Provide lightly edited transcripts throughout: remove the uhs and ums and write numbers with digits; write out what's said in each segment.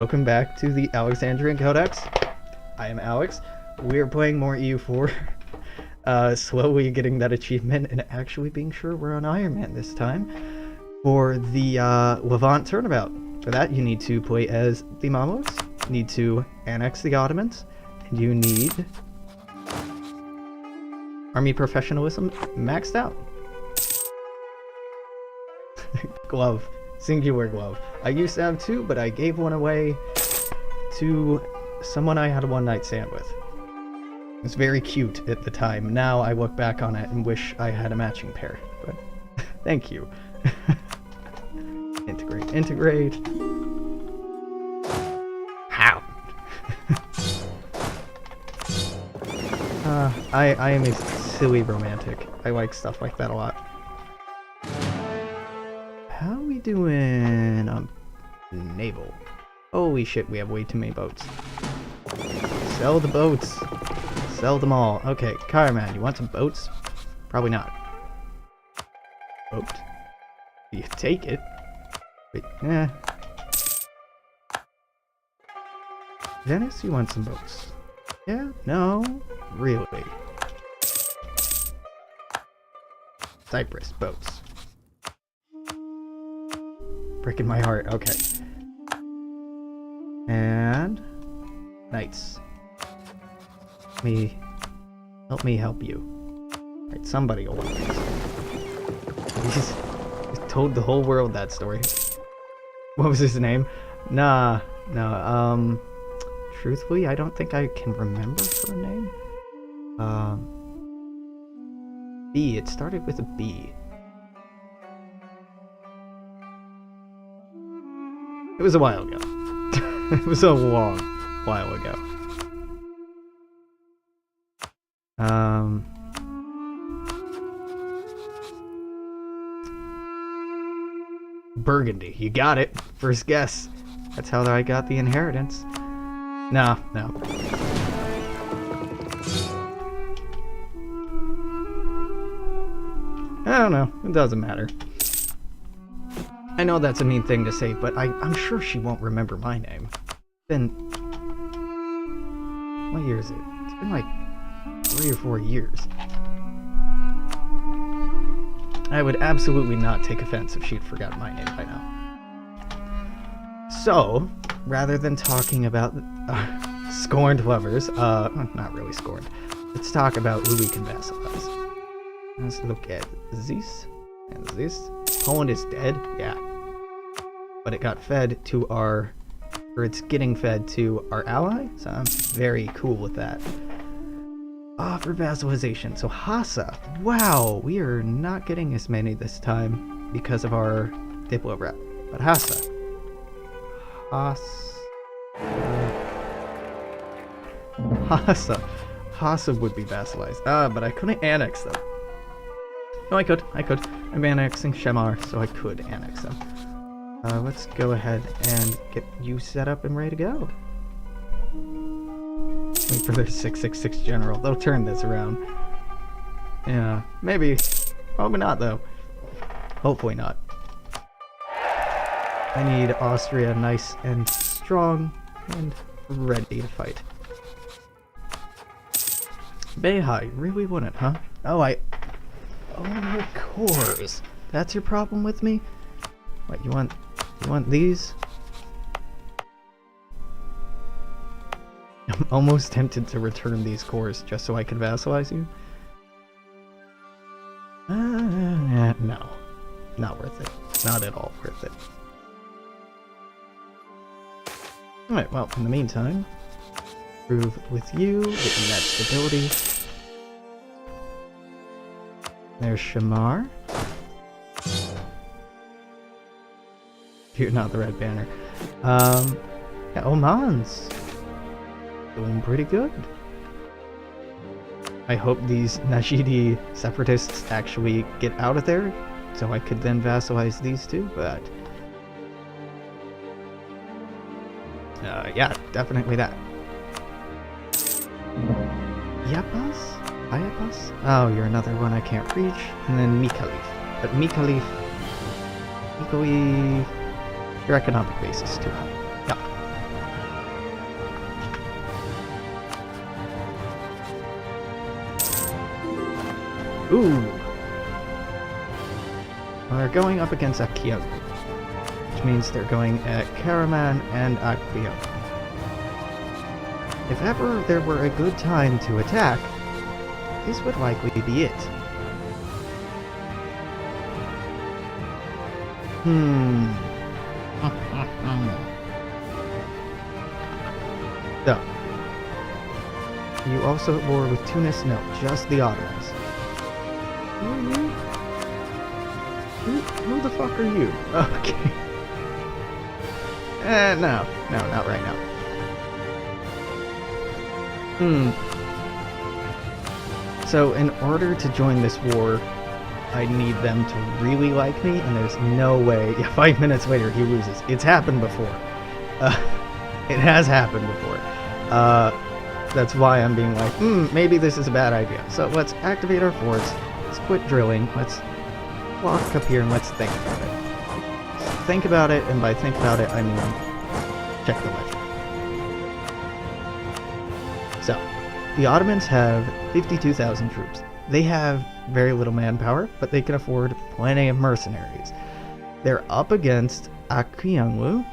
Welcome back to the Alexandrian Codex. I am Alex. We are playing more EU4. Slowly getting that achievement and actually being sure we're on Iron Man this time for the Levant Turnabout. For that, you need to play as the Mamos, you need to annex the Ottomans, and you need army professionalism maxed out. Glove. Singular glove. I used to have two, but I gave one away to someone I had a one-night stand with. It was very cute at the time. Now I look back on it and wish I had a matching pair. But thank you. Integrate. Integrate. How? I am a silly romantic. I like stuff like that a lot. How are we doing on naval? Holy shit, we have way too many boats. Sell the boats. Sell them all. Okay, Carman, you want some boats? Probably not. Boat? You take it. Wait, Venice, you want some boats? Yeah? No? Really? Cyprus, boats. Breaking my heart. Okay. And knights. Help me help you. Right, somebody will want these. He's told the whole world that story. What was his name? No. Truthfully, I don't think I can remember her name. B. It started with a B. It was a while ago. It was a long while ago. Burgundy. You got it. First guess. That's how I got the inheritance. No. I don't know. It doesn't matter. I know that's a mean thing to say, but I'm sure she won't remember my name. What year is it? It's been like 3 or 4 years. I would absolutely not take offense if she'd forgotten my name by now. So, rather than talking about scorned lovers, not really scorned, let's talk about who we can vassalize. Let's look at this and this. Poland is dead, yeah. But it got fed to it's getting fed to our ally, so I'm very cool with that. For vassalization, so Hassa. Wow, we are not getting as many this time because of our Diplo rep. But Hassa would be vassalized. But I couldn't annex them. No, I could. I'm annexing Shemar, so I could annex them. Let's go ahead and get you set up and ready to go. Wait for their 666 general. They'll turn this around. Yeah, maybe. Probably not, though. Hopefully not. I need Austria nice and strong and ready to fight. Beihai, really wouldn't, huh? Oh, of course. That's your problem with me? What, you want these? I'm almost tempted to return these cores just so I can vassalize you. No. Not worth it. Not at all worth it. Alright, well, in the meantime, improve with you, getting that stability. There's Shamar. You're not the red banner. Yeah, Oman's doing pretty good. I hope these Najidi separatists actually get out of there, so I could then vassalize these two, but... yeah, definitely that. Ayapas? Oh, you're another one I can't reach. And then Mikhalif. But Mikhalif... Your economic base is too high. Yeah. Ooh. Well, they're going up against Akio, which means they're going at Karaman and Akio. If ever there were a good time to attack, this would likely be it. So, you also at war with Tunis? No, just the Ottomans. Who are you? Who the fuck are you? Okay. No, not right now. So in order to join this war, I need them to really like me, and there's no way. Yeah, 5 minutes later he loses. It's happened before. It has happened before. That's why I'm being like, maybe this is a bad idea. So let's activate our forts. Let's quit drilling. Let's walk up here and let's think about it. Think about it, and by think about it, I mean check the ledger. So, the Ottomans have 52,000 troops. They have very little manpower, but they can afford plenty of mercenaries. They're up against Akiyanglu,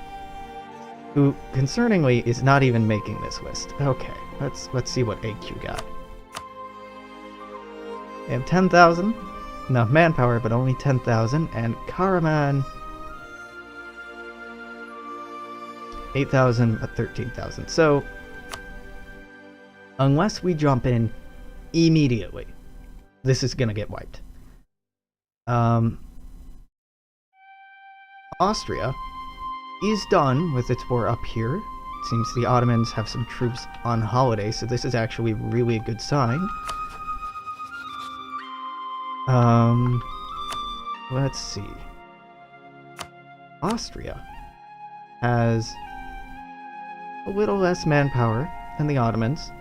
who, concerningly, is not even making this list. Okay, let's see what AQ got. They have 10,000. Enough manpower, but only 10,000, and Karaman 8,000 but 13,000. So unless we jump in immediately, this is gonna get wiped. Austria is done with its war up here. It seems the Ottomans have some troops on holiday, so this is actually really a good sign. Let's see. Austria has a little less manpower than the Ottomans,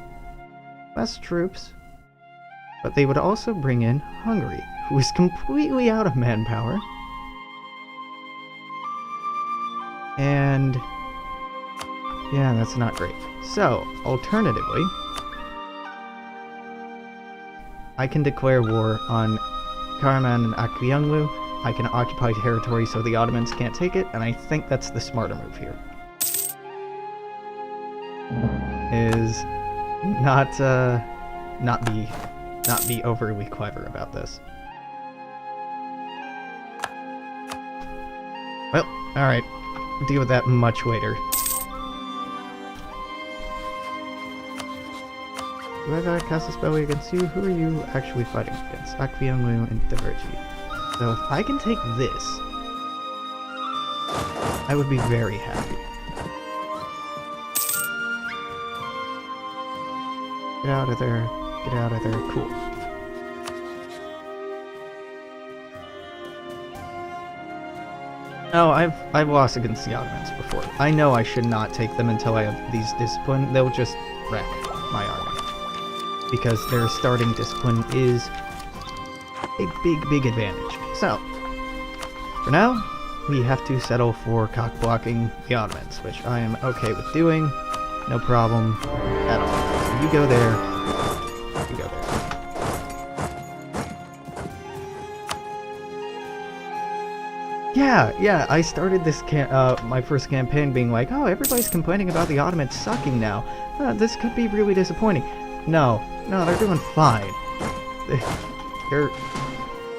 less troops, but they would also bring in Hungary, who is completely out of manpower. And yeah, that's not great. So, alternatively, I can declare war on Karaman and Akiyanglu. I can occupy territory so the Ottomans can't take it, and I think that's the smarter move here. Is not be overly clever about this. Well, alright. Deal with that much later. Do I got a cast a spell against you? Who are you actually fighting against? Akvianglu and Divergi. So if I can take this, I would be very happy. Get out of there. Get out of there. Cool. No, I've lost against the Ottomans before. I know I should not take them until I have these discipline. They'll just wreck my army. Because their starting discipline is a big advantage. So, for now, we have to settle for cock-blocking the Ottomans, which I am okay with doing. No problem at all. So you go there. You go there. Yeah, I started this my first campaign being like, oh, everybody's complaining about the Ottomans sucking now. This could be really disappointing. No, they're doing fine.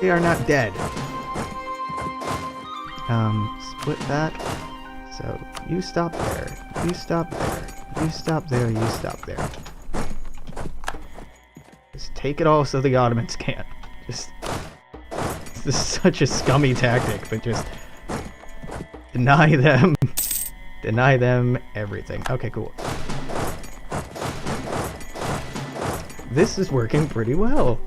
They are not dead. Split that. So, you stop there. You stop there. You stop there. You stop there. Just take it all so the Ottomans can't. This is such a scummy tactic, but just deny them everything. Okay, cool. This is working pretty well.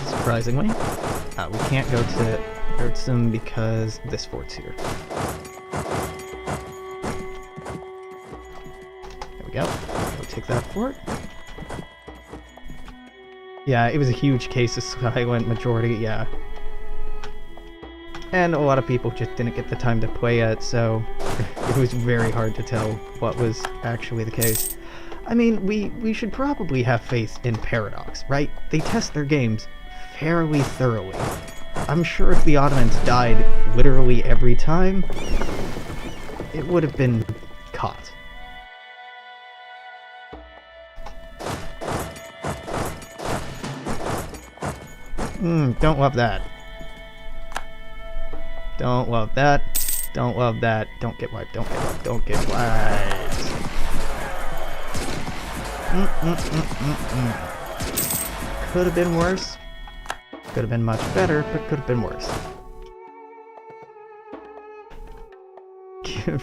Surprisingly. We can't go to Erzurum because this fort's here. There we go. Go take that fort. Yeah, it was a huge case of silent majority, yeah. And a lot of people just didn't get the time to play it, so it was very hard to tell what was actually the case. I mean, we should probably have faith in Paradox, right? They test their games fairly thoroughly. I'm sure if the Ottomans died literally every time, it would have been caught. Don't love that. Don't love that. Don't love that. Don't get wiped. Don't get wiped. Don't get wiped. Could have been worse. Could have been much better, but could have been worse.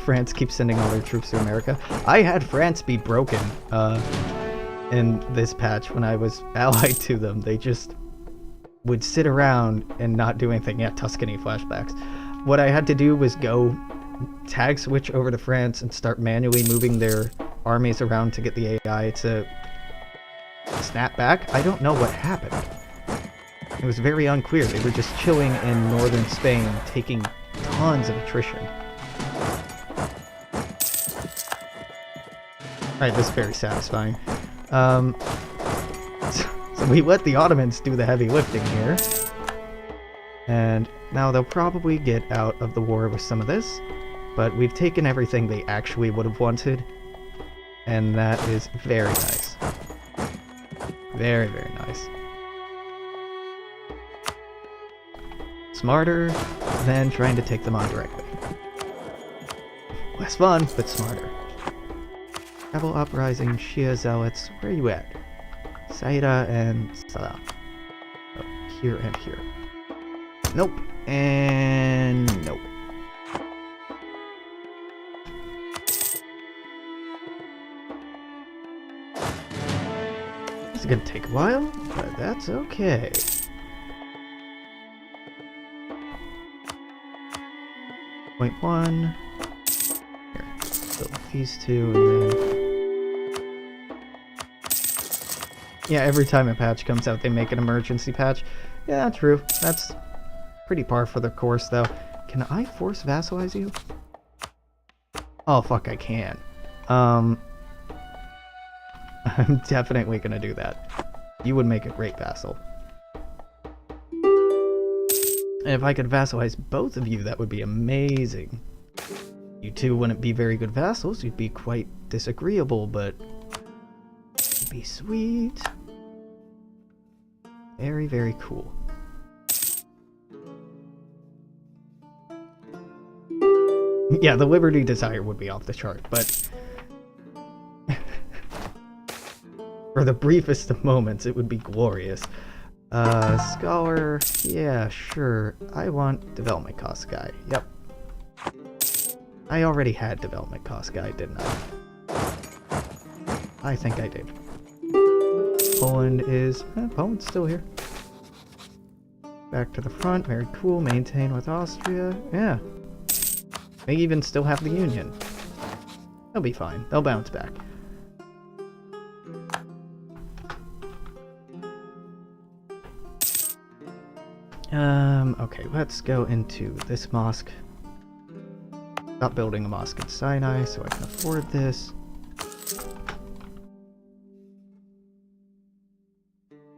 France keeps sending all their troops to America. I had France be broken in this patch when I was allied to them. They just would sit around and not do anything. Yeah, Tuscany flashbacks. What I had to do was go tag switch over to France and start manually moving their armies around to get the AI to snap back. I don't know what happened. It was very unclear. They were just chilling in northern Spain, taking tons of attrition. Alright, this is very satisfying. So we let the Ottomans do the heavy lifting here. And now they'll probably get out of the war with some of this. But we've taken everything they actually would have wanted. And that is very nice. Very, very nice. Smarter than trying to take them on directly. Less fun, but smarter. Rebel Uprising, Shia Zealots, where are you at? Saida and Salah. Oh, here and here. Nope. And nope. This is gonna take a while, but that's okay. Point 1. Here. Build these two and then... Yeah, every time a patch comes out, they make an emergency patch. Yeah, true. That's pretty par for the course, though. Can I force vassalize you? Oh, fuck, I can. I'm definitely gonna do that. You would make a great vassal. And if I could vassalize both of you, that would be amazing. You two wouldn't be very good vassals. You'd be quite disagreeable, but... it'd be sweet. Very, very cool. Yeah, the Liberty Desire would be off the chart, but... for the briefest of moments, it would be glorious. Scholar... yeah, sure. I want Development Cost Guy. Yep. I already had Development Cost Guy, didn't I? I think I did. Poland is... Poland's still here. Back to the front, very cool. Maintain with Austria. Yeah. They even still have the Union. They'll be fine. They'll bounce back. Okay, let's go into this mosque. Stop building a mosque in Sinai so I can afford this.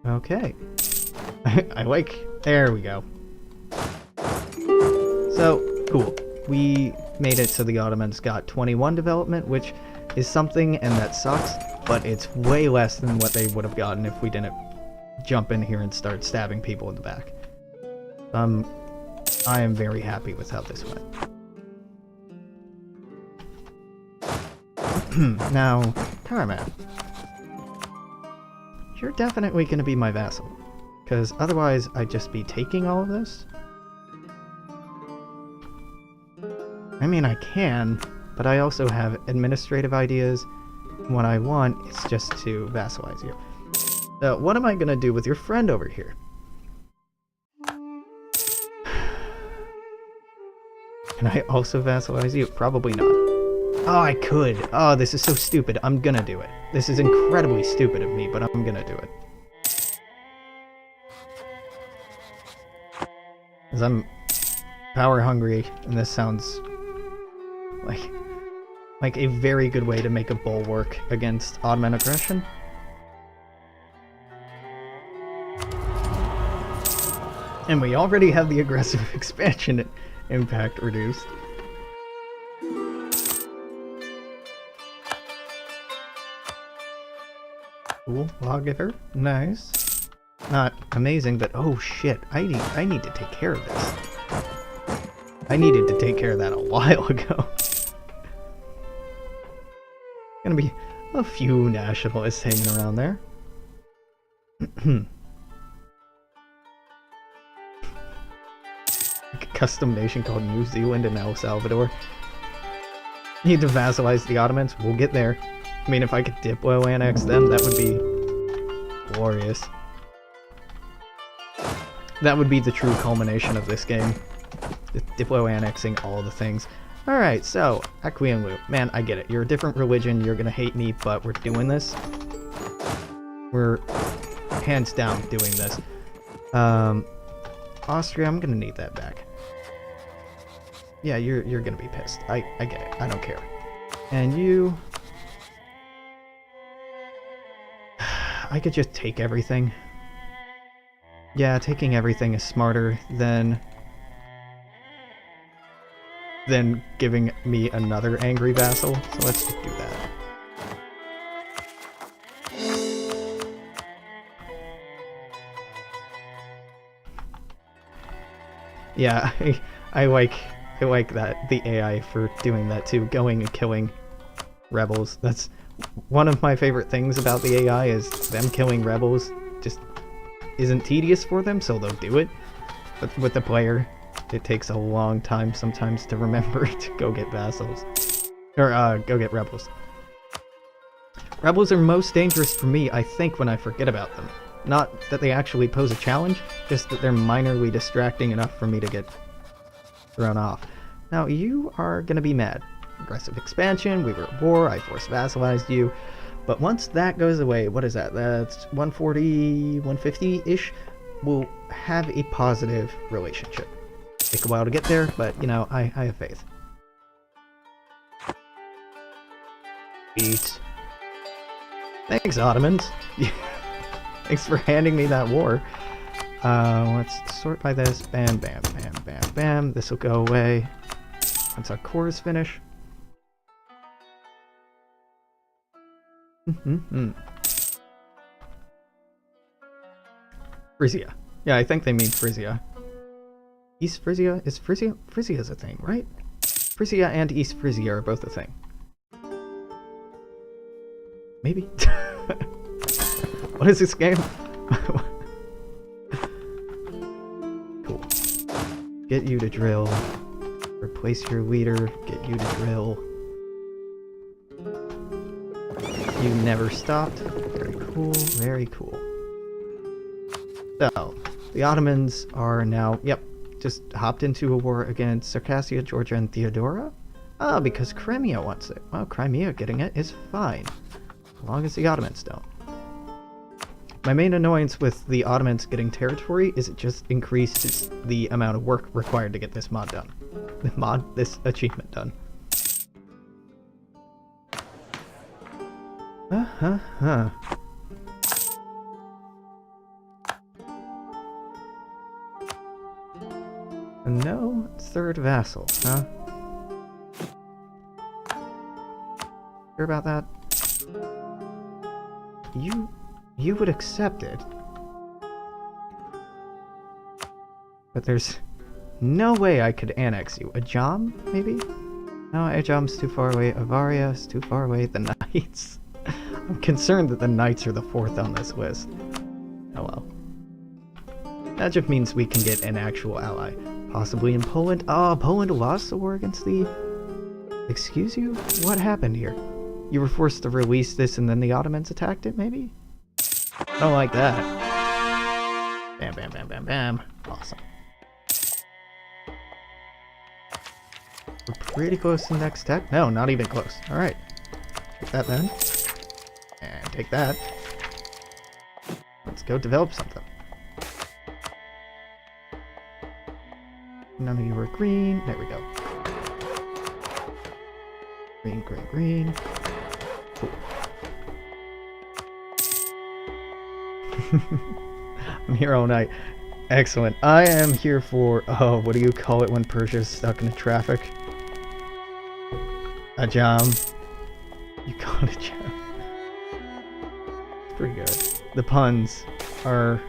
Okay. I like... there we go. So, cool. We made it so the Ottomans got 21 development, which is something, and that sucks, but it's way less than what they would have gotten if we didn't jump in here and start stabbing people in the back. I am very happy with how this went. Now, Karaman. You're definitely going to be my vassal, because otherwise I'd just be taking all of this. I mean, I can, but I also have administrative ideas. What I want is just to vassalize you. So, what am I going to do with your friend over here? Can I also vassalize you? Probably not. Oh, I could. Oh, this is so stupid. I'm gonna do it. This is incredibly stupid of me, but I'm gonna do it. Because I'm power hungry, and this sounds like like a very good way to make a bulwark against Ottoman aggression. And we already have the aggressive expansion impact reduced. Cool, lawgiver, nice. Not amazing, but oh shit, I need to take care of this. I needed to take care of that a while ago. Gonna be a few nationalists hanging around there. Like a custom nation called New Zealand and El Salvador. Need to vassalize the Ottomans? We'll get there. I mean, if I could Diplo annex them, that would be glorious. That would be the true culmination of this game. The Diplo annexing all the things. Alright, so, Aquianlu. Man, I get it. You're a different religion, you're gonna hate me, but we're doing this. We're hands down doing this. Austria, I'm gonna need that back. Yeah, you're gonna be pissed. I get it. I don't care. And you... I could just take everything. Yeah, taking everything is smarter than giving me another angry vassal, so let's just do that. Yeah, I like that, the AI for doing that too, going and killing rebels. That's one of my favorite things about the AI, is them killing rebels just isn't tedious for them, so they'll do it. But with the player, it takes a long time sometimes to remember to go get vassals. Or, go get rebels. Rebels are most dangerous for me, I think, when I forget about them. Not that they actually pose a challenge, just that they're minorly distracting enough for me to get thrown off. Now, you are gonna be mad. Aggressive expansion, we were at war, I force vassalized you. But once that goes away, what is that? That's 140, 150-ish. We'll have a positive relationship. Take a while to get there, but, you know, I have faith. Eat. Thanks, Ottomans. Thanks for handing me that war. Let's sort by this. Bam, bam, bam, bam, bam. This will go away once our cores finish. Frisia. Yeah, I think they mean Frisia. East Frisia? Is Frisia? Frisia's a thing, right? Frisia and East Frisia are both a thing. Maybe? What is this game? Cool. Get you to drill. Replace your leader. Get you to drill. You never stopped. Very cool, very cool. So, the Ottomans are now, yep, just hopped into a war against Circassia, Georgia, and Theodora? Ah, because Crimea wants it. Well, Crimea getting it is fine, as long as the Ottomans don't. My main annoyance with the Ottomans getting territory is it just increases the amount of work required to get this mod done. This achievement done. No third vassal, huh? Sure about that? You would accept it. But there's no way I could annex you. Ajam, maybe? No, Ajam's too far away. Avaria is too far away. The Knights. I'm concerned that the Knights are the fourth on this list. Oh well. That just means we can get an actual ally. Possibly in Poland. Oh, Poland lost the war against the... Excuse you? What happened here? You were forced to release this and then the Ottomans attacked it, maybe? I don't like that. Bam, bam, bam, bam, bam. Awesome. We're pretty close to the next tech. No, not even close. Alright. Take that then. And take that. Let's go develop something. None of you are green. There we go. Green, green, green. Cool. I'm here all night. Excellent. I am here for, oh, what do you call it when Persia's stuck in traffic? A jam. You call it a jam. It's pretty good. The puns are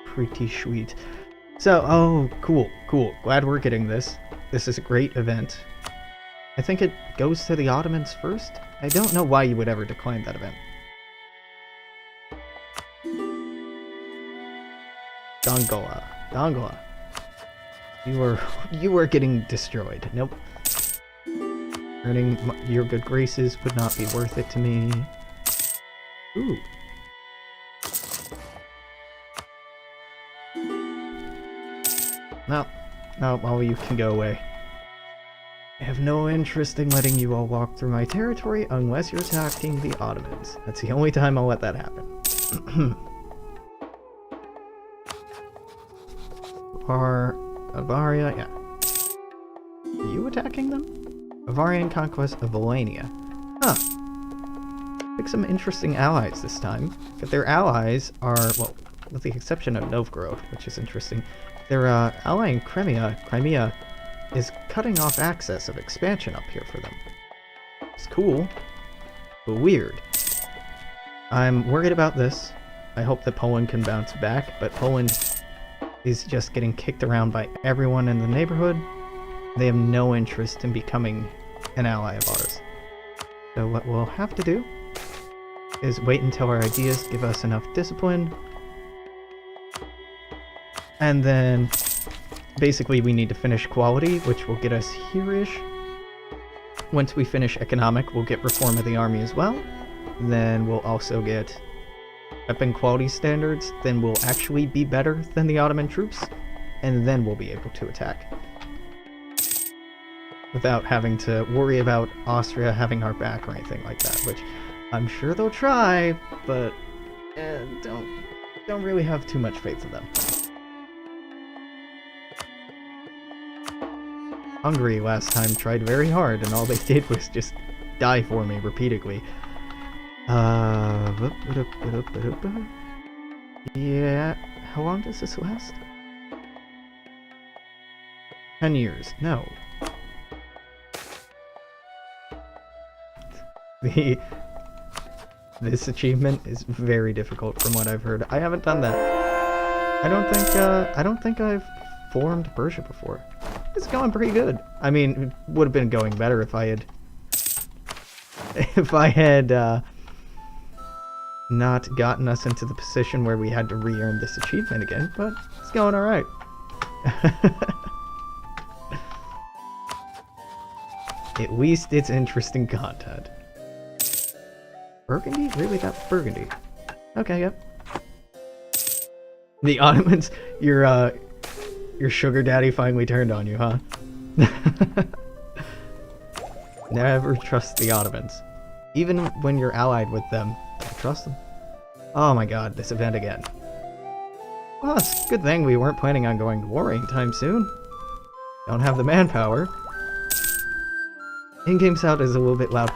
pretty sweet. So, oh, cool, cool. Glad we're getting this. This is a great event. I think it goes to the Ottomans first? I don't know why you would ever decline that event. Dongola. Dongola. You are getting destroyed. Nope. Earning your good graces would not be worth it to me. Ooh. No. No, all you can go away. I have no interest in letting you all walk through my territory unless you're attacking the Ottomans. That's the only time I'll let that happen. Bavaria, yeah. Are you attacking them? Bavarian conquest of Volania. Huh. Pick some interesting allies this time. But their allies are, well, with the exception of Novgorod, which is interesting. Their ally in Crimea is cutting off access of expansion up here for them. It's cool, but weird. I'm worried about this. I hope that Poland can bounce back, but Poland is just getting kicked around by everyone in the neighborhood. They have no interest in becoming an ally of ours. So what we'll have to do is wait until our ideas give us enough discipline. And then basically we need to finish quality, which will get us here-ish. Once we finish economic, we'll get reform of the army as well. Then we'll also get weapon quality standards. Then we'll actually be better than the Ottoman troops. And then we'll be able to attack. Without having to worry about Austria having our back or anything like that, which I'm sure they'll try, but don't really have too much faith in them. Hungary last time tried very hard, and all they did was just die for me repeatedly. Yeah, how long does this last? 10 years. No. This achievement is very difficult from what I've heard. I haven't done that. I don't think I've formed Persia before. It's going pretty good. I mean, it would have been going better if I had not gotten us into the position where we had to re-earn this achievement again, but it's going alright. At least it's interesting content. Burgundy? Really? That Burgundy? Okay, yep. The Ottomans, your sugar daddy finally turned on you, huh? Never trust the Ottomans. Even when you're allied with them, don't trust them. Oh my god, this event again. Well, it's a good thing we weren't planning on going to war anytime soon. Don't have the manpower. In-game sound is a little bit loud.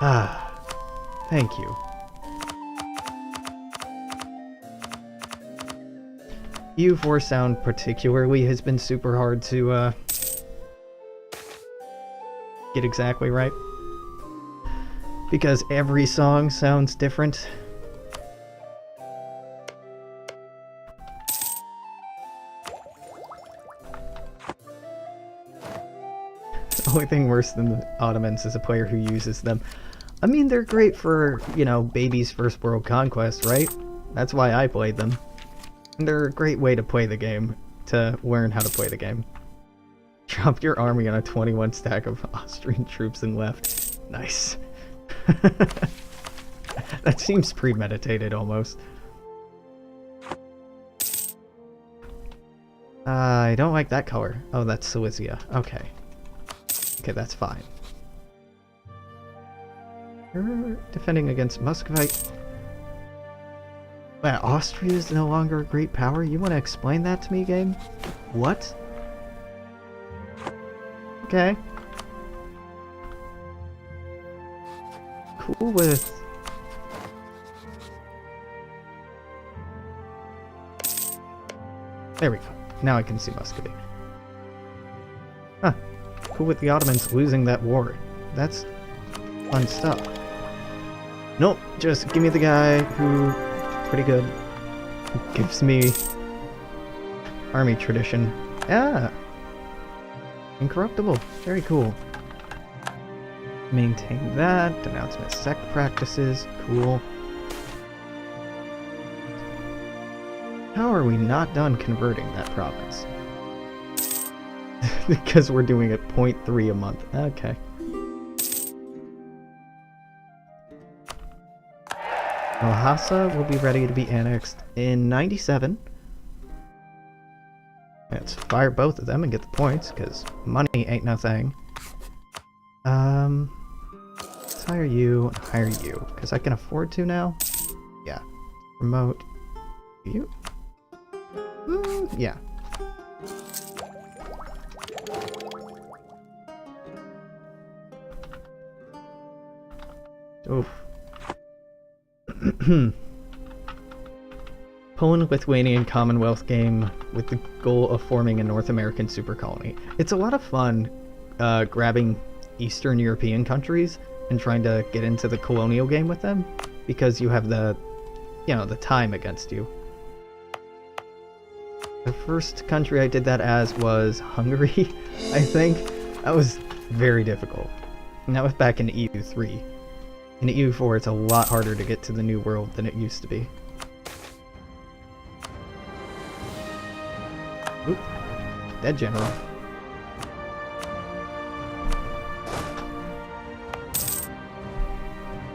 Ah, thank you. U4 sound particularly has been super hard to get exactly right. Because every song sounds different. The only thing worse than the Ottomans is a player who uses them. I mean, they're great for, you know, baby's first world conquest, right? That's why I played them. And they're a great way to play the game, to learn how to play the game. Drop your army on a 21 stack of Austrian troops and left. Nice. That seems premeditated almost. I don't like that color. Oh, that's Silesia. Okay. Okay, that's fine. You're defending against Muscovite. Wow, Austria is no longer a great power? You want to explain that to me, game? What? Okay. cool with... There we go. Now I can see Muscovy. Huh. Cool with the Ottomans losing that war. That's fun stuff. Nope, just give me the guy who... pretty good. Who gives me... army tradition. Yeah! Incorruptible. Very cool. Maintain that. Denouncement sect practices. Cool. How are we not done converting that province? Because we're doing it 0.3 a month. Okay. Lhasa will be ready to be annexed in 97. Let's fire both of them and get the points, because money ain't no thing. Let's hire you and hire you, because I can afford to now. Yeah. Remote. You? Yeah. Oof. Poland-Lithuanian Commonwealth game with the goal of forming a North American super colony. It's a lot of fun grabbing Eastern European countries and trying to get into the colonial game with them, because you have the, you know, the time against you. The first country I did that as was Hungary, I think. That was very difficult. And that was back in EU3. In EU4, it's a lot harder to get to the New World than it used to be. Oop. Dead general.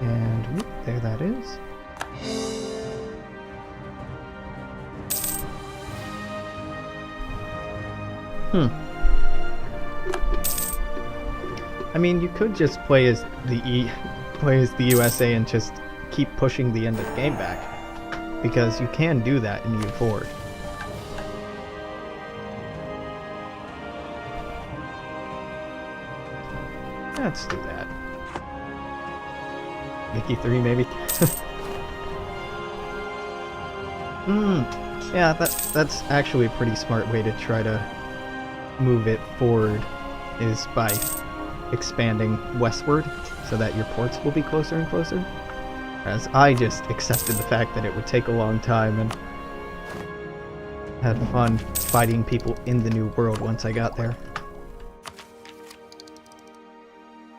And whoop, there that is. I mean, you could just play as the USA and just keep pushing the end of the game back, because you can do that in EU4. Let's do that. Mickey 3 maybe. Yeah, that's actually a pretty smart way to try to move it forward, is by expanding westward so that your ports will be closer and closer. Whereas I just accepted the fact that it would take a long time and had fun fighting people in the New World once I got there.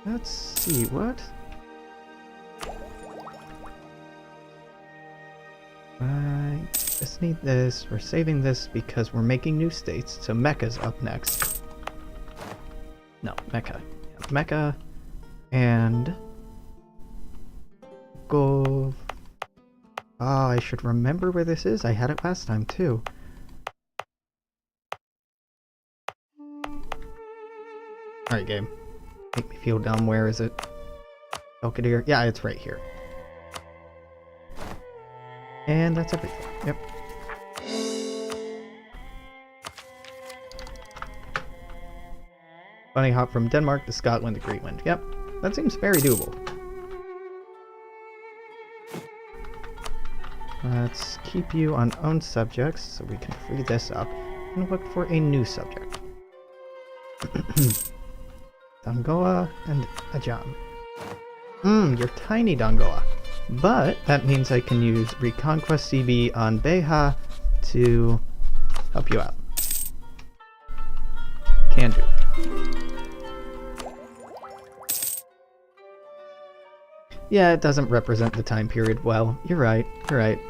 Let's see, what? I just need this. We're saving this because we're making new states, so Mecca's up next. No, Mecca. Mecca and go. Ah, I should remember where this is. I had it last time too. Alright, game. Make me feel dumb. Where is it? Belkadir? Yeah, it's right here. And that's everything. Yep. Bunny hop from Denmark to Scotland to Greenland. Yep, that seems very doable. Let's keep you on own subjects so we can free this up and look for a new subject. Dongoa and Ajam. You're tiny, Dongoa. But that means I can use Reconquest CB on Beha to help you out. Can do. Yeah, it doesn't represent the time period well. You're right, you're right.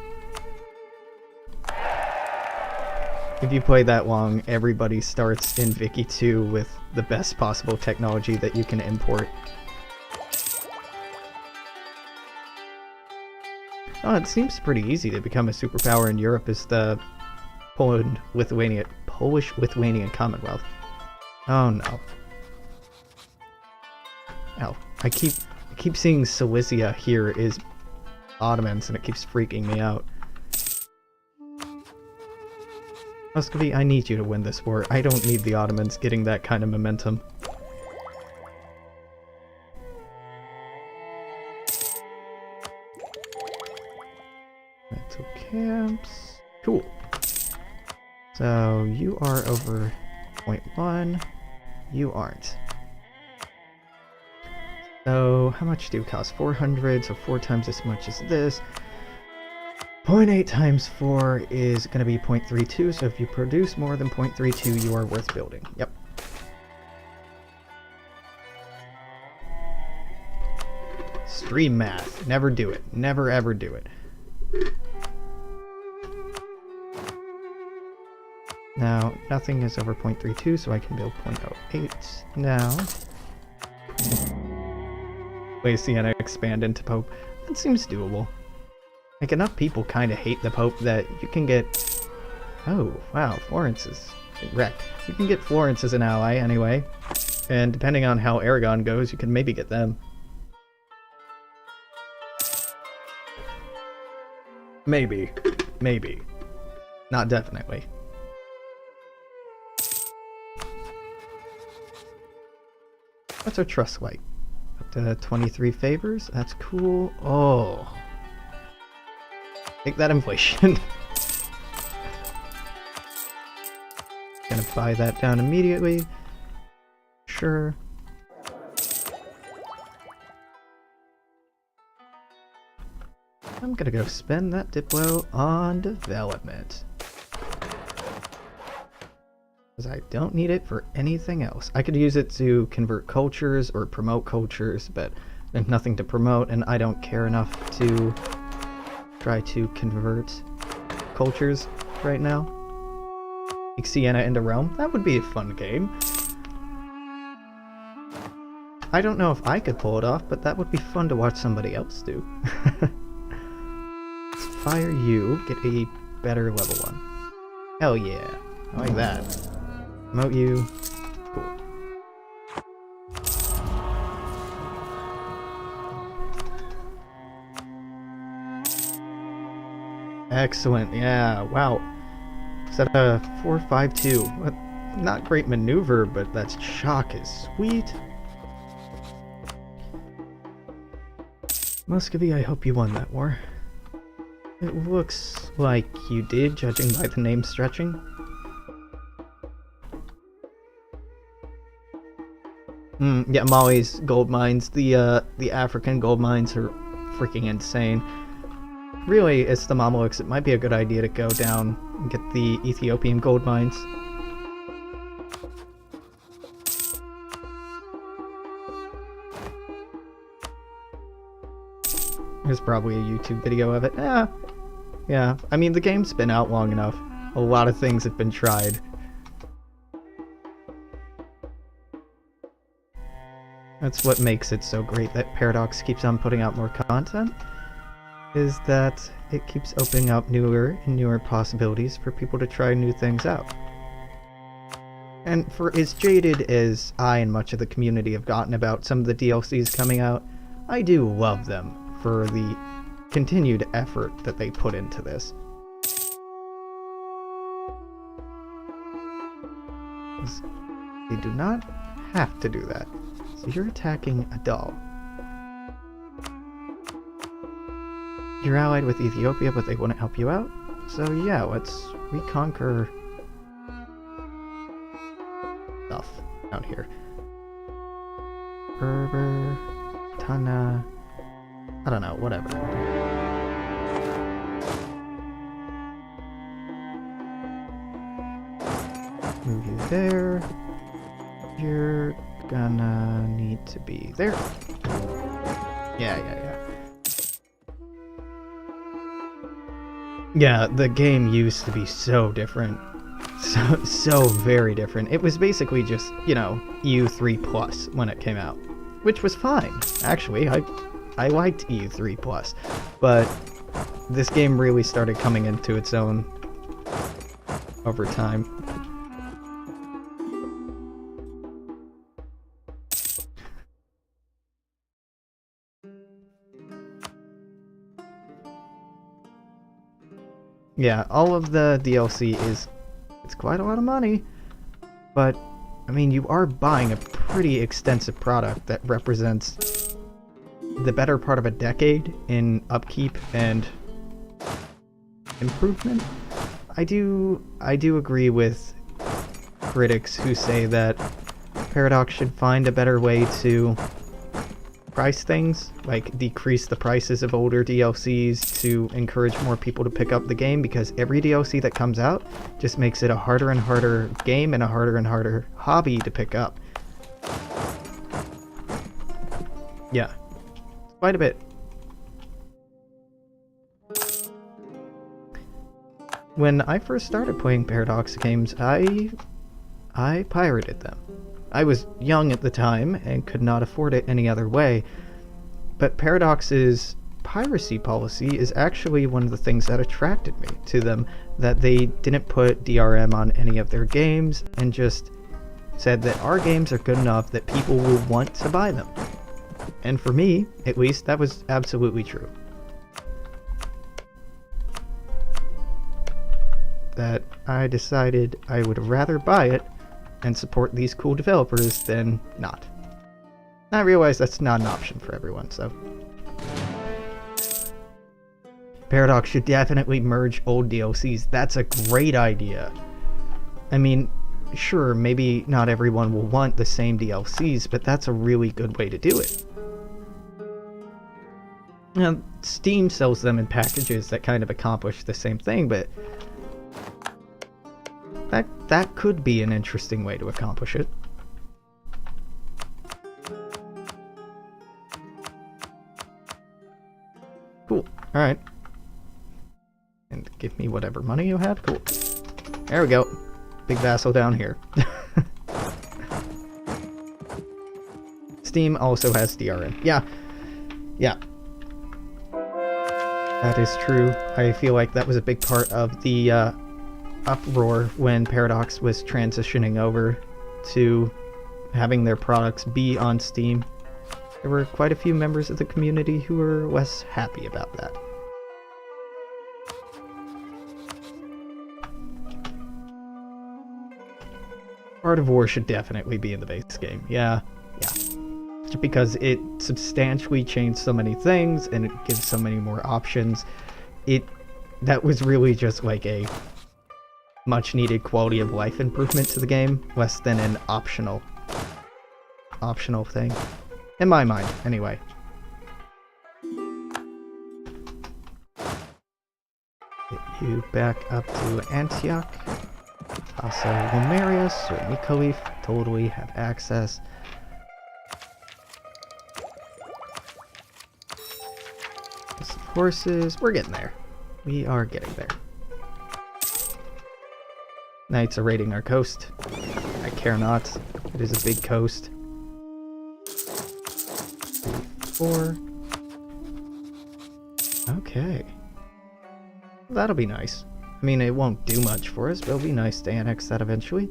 If you play that long, everybody starts in Vicky 2 with the best possible technology that you can import. Oh, it seems pretty easy to become a superpower in Europe as the Polish-Lithuanian Commonwealth. Oh no. Oh, I keep seeing Silesia here is Ottomans and it keeps freaking me out. Muscovy, I need you to win this war. I don't need the Ottomans getting that kind of momentum. Mental camps. Cool. So you are over 0.1. You aren't. So how much do you cost? 400, so 4 times as much as this. 0.8 times 4 is going to be 0.32, so if you produce more than 0.32, you are worth building. Yep. Stream math. Never do it. Never ever do it. Now, nothing is over 0.32, so I can build 0.08 now. Way Sienna expand into Pope. That seems doable. Like, enough people kind of hate the Pope that you can get... Oh, wow, Florence is wrecked. You can get Florence as an ally anyway. And depending on how Aragon goes, you can maybe get them. Maybe. Maybe. Not definitely. What's our trust like? Up to 23 favors? That's cool. Oh. Take that inflation. Gonna buy that down immediately. Sure. I'm gonna go spend that Diplo on development. Because I don't need it for anything else. I could use it to convert cultures or promote cultures, but there's nothing to promote, and I don't care enough to try to convert cultures right now. Like Sienna into Rome. That would be a fun game. I don't know if I could pull it off, but that would be fun to watch somebody else do. Let's fire you, get a better level 1. Hell yeah. I like that. Promote you. Cool. Excellent. Yeah. Wow. Is that a 452? Not great maneuver, but that shock is sweet. Muscovy, I hope you won that war. It looks like you did, judging by the name stretching. Yeah, Mali's gold mines. The African gold mines are freaking insane. Really, it's the Mamelukes. It might be a good idea to go down and get the Ethiopian gold mines. There's probably a YouTube video of it. Yeah. I mean, the game's been out long enough. A lot of things have been tried. That's what makes it so great that Paradox keeps on putting out more content, is that it keeps opening up newer and newer possibilities for people to try new things out. And for as jaded as I and much of the community have gotten about some of the DLCs coming out, I do love them for the continued effort that they put into this. They do not have to do that. So you're attacking a doll. You're allied with Ethiopia, but they wouldn't help you out. So yeah, let's reconquer stuff out here. Berber, Tana, I don't know, whatever. Move you there. You're gonna need to be there. Yeah. Yeah, the game used to be so different. So very different. It was basically just, you know, EU3 Plus when it came out. Which was fine. Actually, I liked EU3 Plus. But this game really started coming into its own over time. Yeah, all of the DLC it's quite a lot of money, but I mean, you are buying a pretty extensive product that represents the better part of a decade in upkeep and improvement. I do agree with critics who say that Paradox should find a better way to price things, like decrease the prices of older DLCs to encourage more people to pick up the game, because every DLC that comes out just makes it a harder and harder game and a harder and harder hobby to pick up. Yeah, quite a bit. When I first started playing Paradox games, I pirated them. I was young at the time and could not afford it any other way, but Paradox's piracy policy is actually one of the things that attracted me to them, that they didn't put DRM on any of their games and just said that our games are good enough that people will want to buy them. And for me, at least, that was absolutely true. That I decided I would rather buy it and support these cool developers than not. I realize that's not an option for everyone, so. Paradox should definitely merge old DLCs. That's a great idea. I mean, sure, maybe not everyone will want the same DLCs, but that's a really good way to do it. Now, Steam sells them in packages that kind of accomplish the same thing, but that could be an interesting way to accomplish it. Cool. Alright. And give me whatever money you had. Cool. There we go. Big vassal down here. Steam also has DRM. Yeah. Yeah. That is true. I feel like that was a big part of the uproar when Paradox was transitioning over to having their products be on Steam. There were quite a few members of the community who were less happy about that. Art of War should definitely be in the base game. Yeah. Just because it substantially changed so many things and it gives so many more options. That was really just like a much needed quality of life improvement to the game, less than an optional thing. In my mind, anyway. Get you back up to Antioch. Also, Lumerius or Nicolif totally have access. Horses, we're getting there. We are getting there. Knights are raiding our coast. I care not. It is a big coast. 4. Okay. That'll be nice. I mean, it won't do much for us, but it'll be nice to annex that eventually.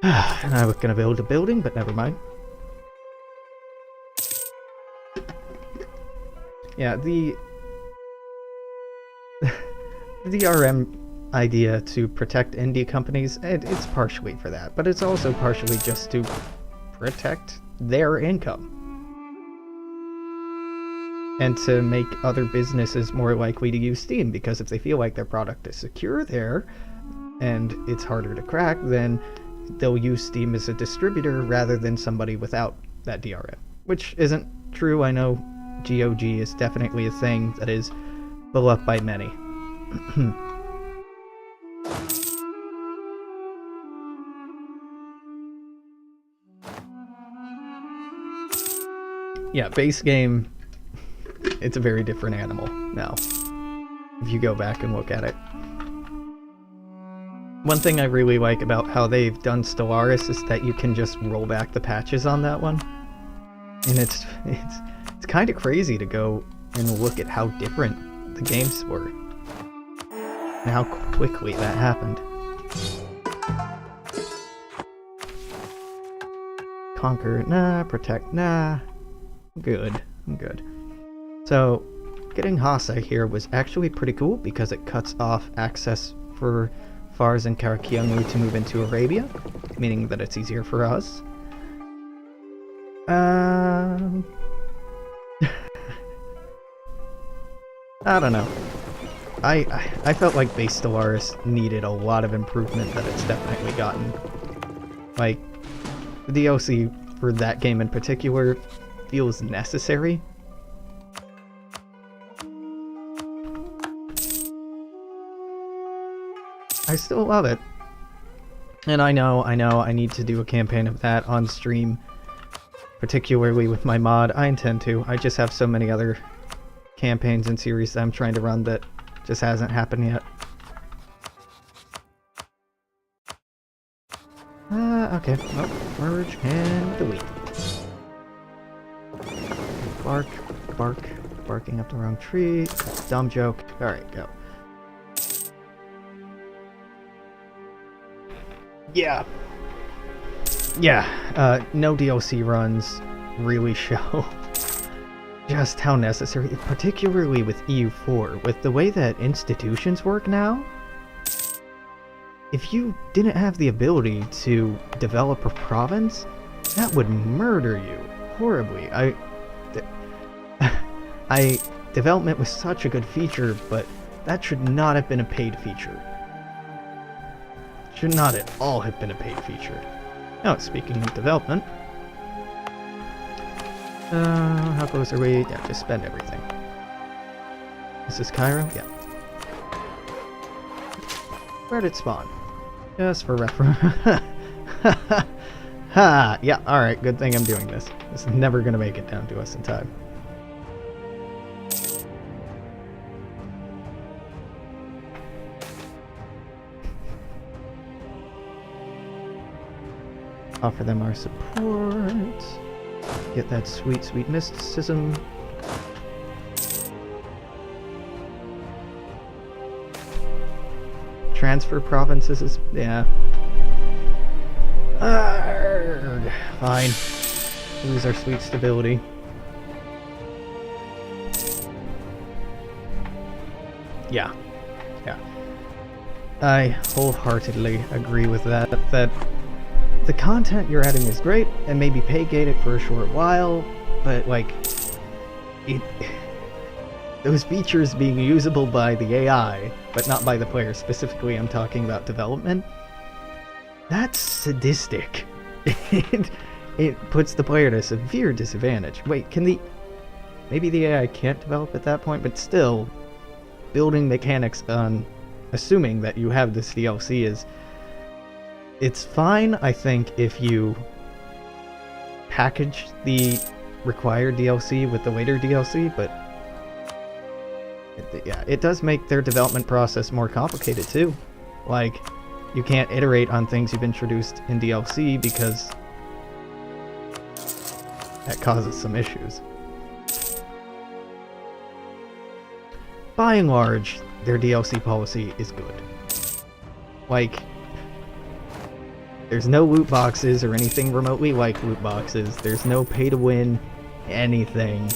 And I was gonna build a building, but never mind. Yeah, the DRM idea to protect indie companies, it's partially for that, but it's also partially just to protect their income. And to make other businesses more likely to use Steam, because if they feel like their product is secure there, and it's harder to crack, then they'll use Steam as a distributor rather than somebody without that DRM. Which isn't true, I know GOG is definitely a thing that is beloved by many. Yeah, base game, it's a very different animal now, if you go back and look at it. One thing I really like about how they've done Stellaris is that you can just roll back the patches on that one. And it's kind of crazy to go and look at how different the games were. And how quickly that happened. Conquer, nah. Protect, nah. I'm good. So, getting Hassa here was actually pretty cool because it cuts off access for Fars and Karakiangu to move into Arabia, meaning that it's easier for us. I don't know. I felt like Base Stellaris needed a lot of improvement that it's definitely gotten. Like, the DLC for that game in particular feels necessary. I still love it. And I know I need to do a campaign of that on stream, particularly with my mod. I intend to. I just have so many other campaigns and series that I'm trying to run that just hasn't happened yet. Okay. Well, merge and delete. Bark, bark, barking up the wrong tree. Dumb joke. Alright, go. Yeah. Yeah, no DLC runs really show just how necessary, particularly with EU4, with the way that institutions work now. If you didn't have the ability to develop a province, that would murder you horribly. Development was such a good feature, but that should not have been a paid feature. Should not at all have been a paid feature. Now, speaking of development, how close are we? Yeah, just spend everything. This is Cairo? Yeah. Where did it spawn? Just for reference. Ha! Yeah, alright, good thing I'm doing this. This is never gonna make it down to us in time. Offer them our support. Get that sweet, sweet mysticism. Transfer provinces is... yeah. Arrgh. Fine. Lose our sweet stability. Yeah. Yeah. I wholeheartedly agree with that. That the content you're adding is great, and maybe pay-gate it for a short while, but, like, those features being usable by the AI, but not by the player specifically, I'm talking about development, that's sadistic. It puts the player at a severe disadvantage. Wait, maybe the AI can't develop at that point, but still, building mechanics on assuming that you have this DLC is... it's fine, I think, if you package the required DLC with the later DLC, but yeah, it does make their development process more complicated too. Like, you can't iterate on things you've introduced in DLC because that causes some issues. By and large, their DLC policy is good. Like, there's no loot boxes or anything remotely like loot boxes. There's no pay-to-win anything.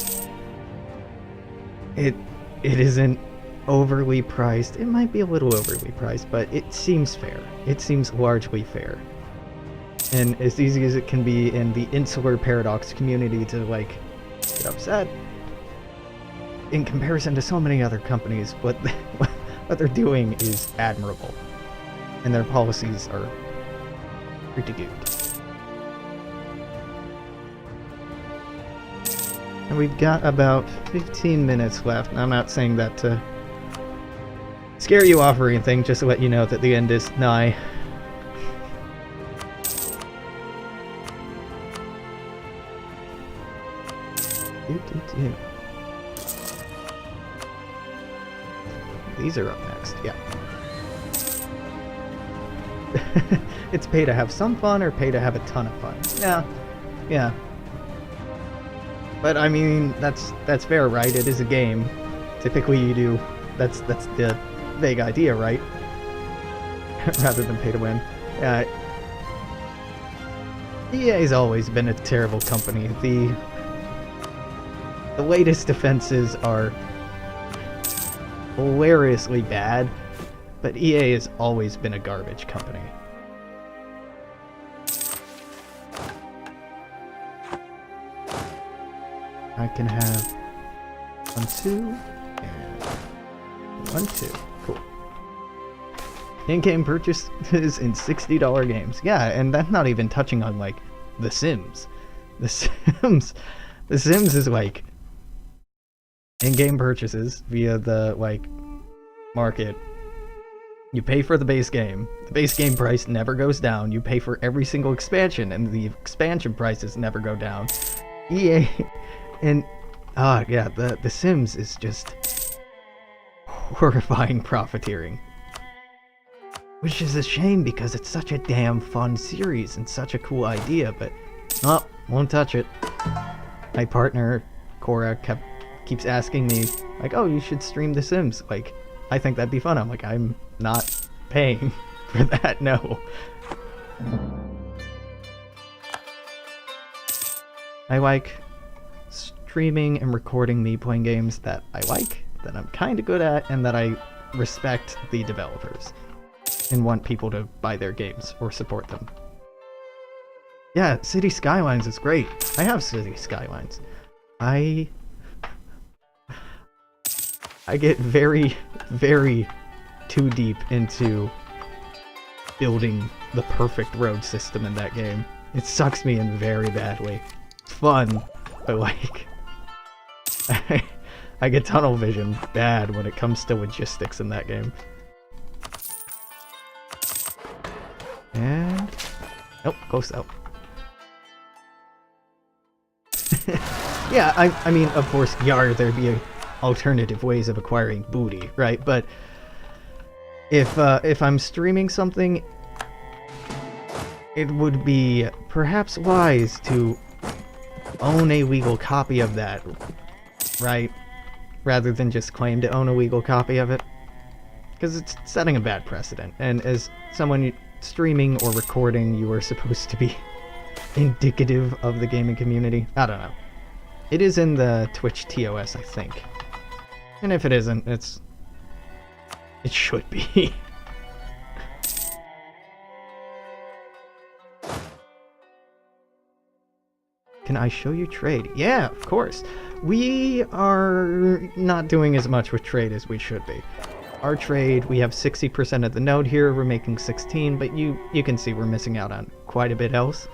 It isn't overly priced. It might be a little overly priced, but it seems fair. It seems largely fair. And as easy as it can be in the insular paradox community to, like, get upset, in comparison to so many other companies, what they're doing is admirable. And their policies are pretty good. And we've got about 15 minutes left. I'm not saying that to scare you off or anything, just to let you know that the end is nigh. These are up next, yeah. It's pay to have some fun or pay to have a ton of fun. Yeah. But I mean, that's fair, right? It is a game. Typically you do, that's the vague idea, right? Rather than pay to win. EA's always been a terrible company. The latest defenses are hilariously bad, but EA has always been a garbage company. I can have 1, 2, and 1, 2. Cool. In-game purchases in $60 games. Yeah, and that's not even touching on, like, The Sims. The Sims is, like, in-game purchases via the, like, market. You pay for the base game. The base game price never goes down. You pay for every single expansion, and the expansion prices never go down. EA... And... yeah, The Sims is just... horrifying profiteering. Which is a shame because it's such a damn fun series and such a cool idea, but... oh, won't touch it. My partner, Cora, keeps asking me, like, oh, you should stream The Sims. Like, I think that'd be fun. I'm like, I'm not paying for that, no. I like streaming and recording me playing games that I like, that I'm kind of good at, and that I respect the developers and want people to buy their games or support them. Yeah, City Skylines is great. I have City Skylines. I get very, very too deep into building the perfect road system in that game. It sucks me in very badly. It's fun, but like... I get tunnel vision bad when it comes to logistics in that game. And... nope, go south. Yeah, I mean, of course, there'd be alternative ways of acquiring booty, right? But if I'm streaming something, it would be perhaps wise to own a legal copy of that, right? Rather than just claim to own a legal copy of it. Because it's setting a bad precedent, and as someone streaming or recording, you are supposed to be indicative of the gaming community. I don't know. It is in the Twitch TOS, I think. And if it isn't, it should be. Can I show you trade? Yeah, of course. We are not doing as much with trade as we should be. Our trade, we have 60% of the node here, we're making 16, but you can see we're missing out on quite a bit else.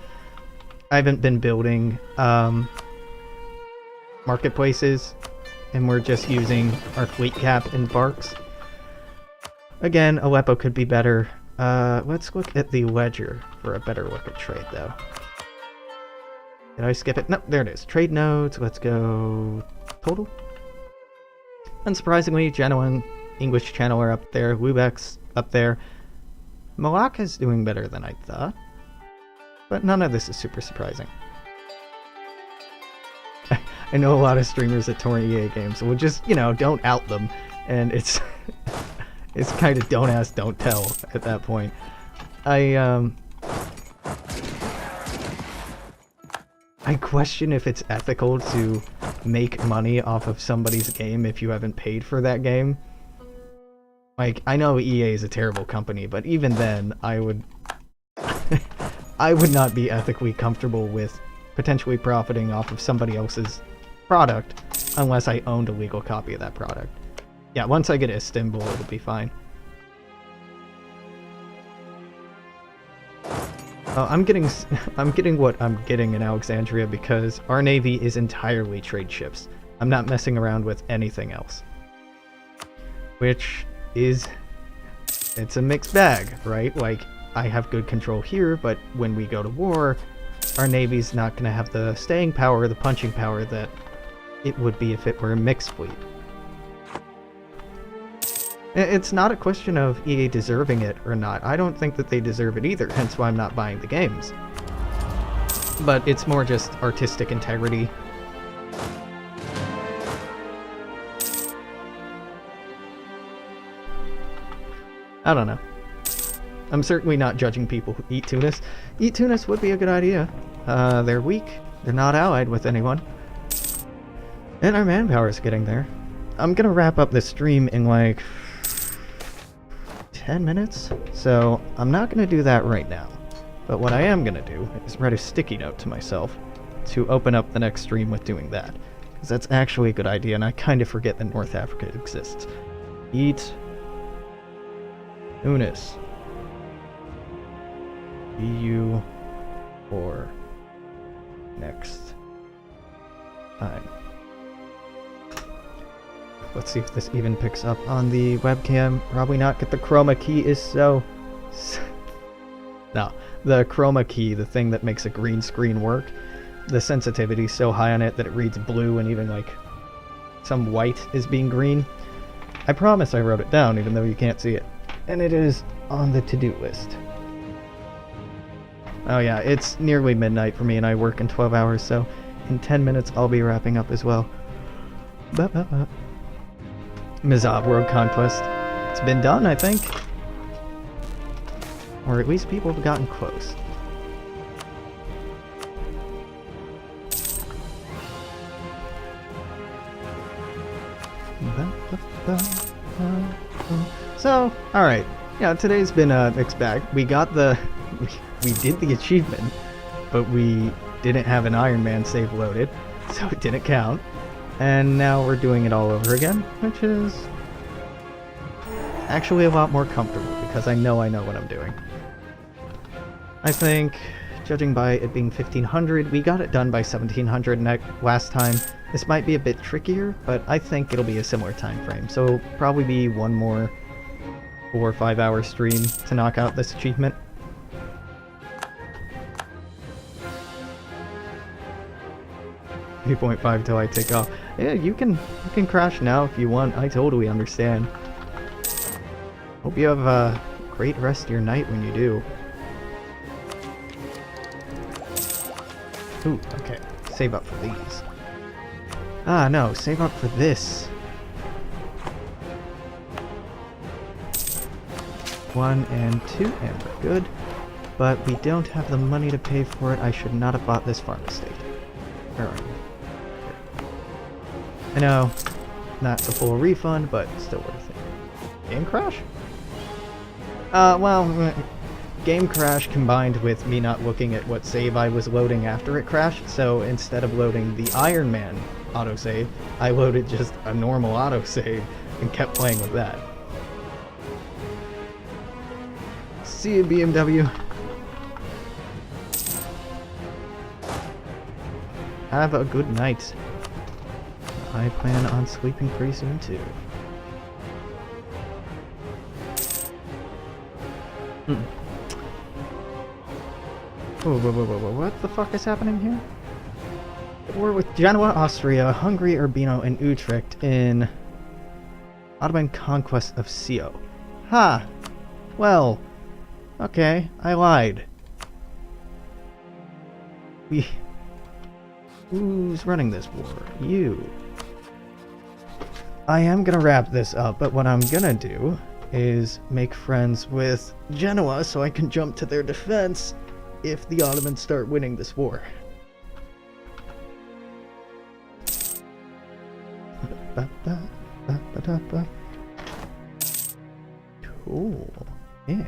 I haven't been building marketplaces, and we're just using our fleet cap and barks. Again, Aleppo could be better. Let's look at the ledger for a better look at trade, though. Did I skip it? No, there it is. Trade nodes, let's go... total? Unsurprisingly, Genoa English Channel are up there, Lubec's up there. Malacca's doing better than I thought. But none of this is super surprising. I know a lot of streamers that torrent EA games, so we'll just, don't out them. And it's it's kind of don't ask, don't tell at that point. I question if it's ethical to make money off of somebody's game if you haven't paid for that game. Like, I know EA is a terrible company, but even then, I would not be ethically comfortable with potentially profiting off of somebody else's product unless I owned a legal copy of that product. Yeah, once I get Istanbul, it'll be fine. I'm getting what I'm getting in Alexandria because our navy is entirely trade ships. I'm not messing around with anything else. Which is... it's a mixed bag, right? Like, I have good control here, but when we go to war, our navy's not going to have the staying power, the punching power that it would be if it were a mixed fleet. It's not a question of EA deserving it or not. I don't think that they deserve it either, hence why I'm not buying the games. But it's more just artistic integrity. I don't know. I'm certainly not judging people who eat Tunis. Eat Tunis would be a good idea. They're weak. They're not allied with anyone. And our manpower is getting there. I'm gonna wrap up this stream in like 10 minutes, so I'm not gonna do that right now. But what I am gonna do is write a sticky note to myself to open up the next stream with doing that. Because that's actually a good idea, and I kind of forget that North Africa exists. Eat. Unis. See you for next time. Let's see if this even picks up on the webcam. Probably not, because the chroma key is so... No, the chroma key, the thing that makes a green screen work, the sensitivity is so high on it that it reads blue and even like some white is being green. I promise I wrote it down even though you can't see it. And it is on the to-do list. Oh yeah, it's nearly midnight for me and I work in 12 hours, so in 10 minutes I'll be wrapping up as well. Mizab World Conquest. It's been done, I think. Or at least people have gotten close. So, alright. Yeah, today's been a mixed bag. We got the... we did the achievement, but we didn't have an Iron Man save loaded, so it didn't count. And now we're doing it all over again, which is actually a lot more comfortable because I know what I'm doing. I think, judging by it being 1500, we got it done by 1700 last time. This might be a bit trickier, but I think it'll be a similar time frame. So it'll probably be one more 4 or 5 hour stream to knock out this achievement. .5 till I take off. Yeah, you can crash now if you want. I totally understand. Hope you have a great rest of your night when you do. Ooh, okay. Save up for these. Ah, no. Save up for this. 1 and 2, and we're good. But we don't have the money to pay for it. I should not have bought this farm estate. Where are you? I know, not the full refund, but still worth it. Game crash? Well, game crash combined with me not looking at what save I was loading after it crashed, so instead of loading the Iron Man autosave, I loaded just a normal autosave and kept playing with that. See you, BMW. Have a good night. I plan on sleeping pretty soon too. Whoa, what the fuck is happening here? We're with Genoa, Austria, Hungary, Urbino, and Utrecht in Ottoman conquest of Scio. Ha! Well, okay, I lied. Who's running this war? You. I am gonna wrap this up, but what I'm gonna do is make friends with Genoa so I can jump to their defense if the Ottomans start winning this war. Cool. Yeah.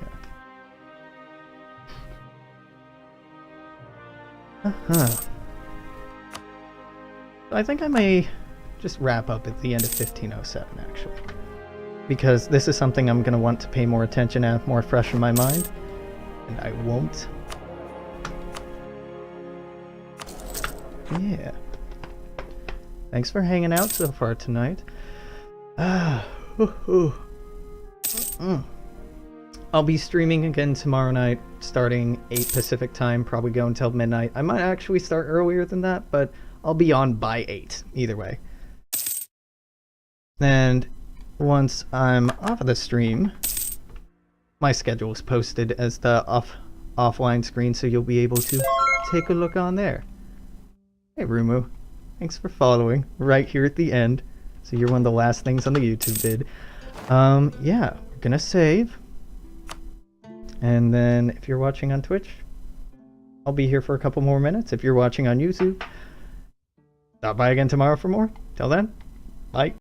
I think I may just wrap up at the end of 1507, actually. Because this is something I'm going to want to pay more attention at, more fresh in my mind. And I won't. Yeah. Thanks for hanging out so far tonight. I'll be streaming again tomorrow night, starting 8 Pacific time, probably go until midnight. I might actually start earlier than that, but I'll be on by 8, either way. And once I'm off of the stream, my schedule is posted as the offline screen, so you'll be able to take a look on there. Hey Rumu, thanks for following right here at the end. So you're one of the last things on the YouTube vid. Yeah, we're gonna save. And then if you're watching on Twitch, I'll be here for a couple more minutes. If you're watching on YouTube, stop by again tomorrow for more. Till then, bye.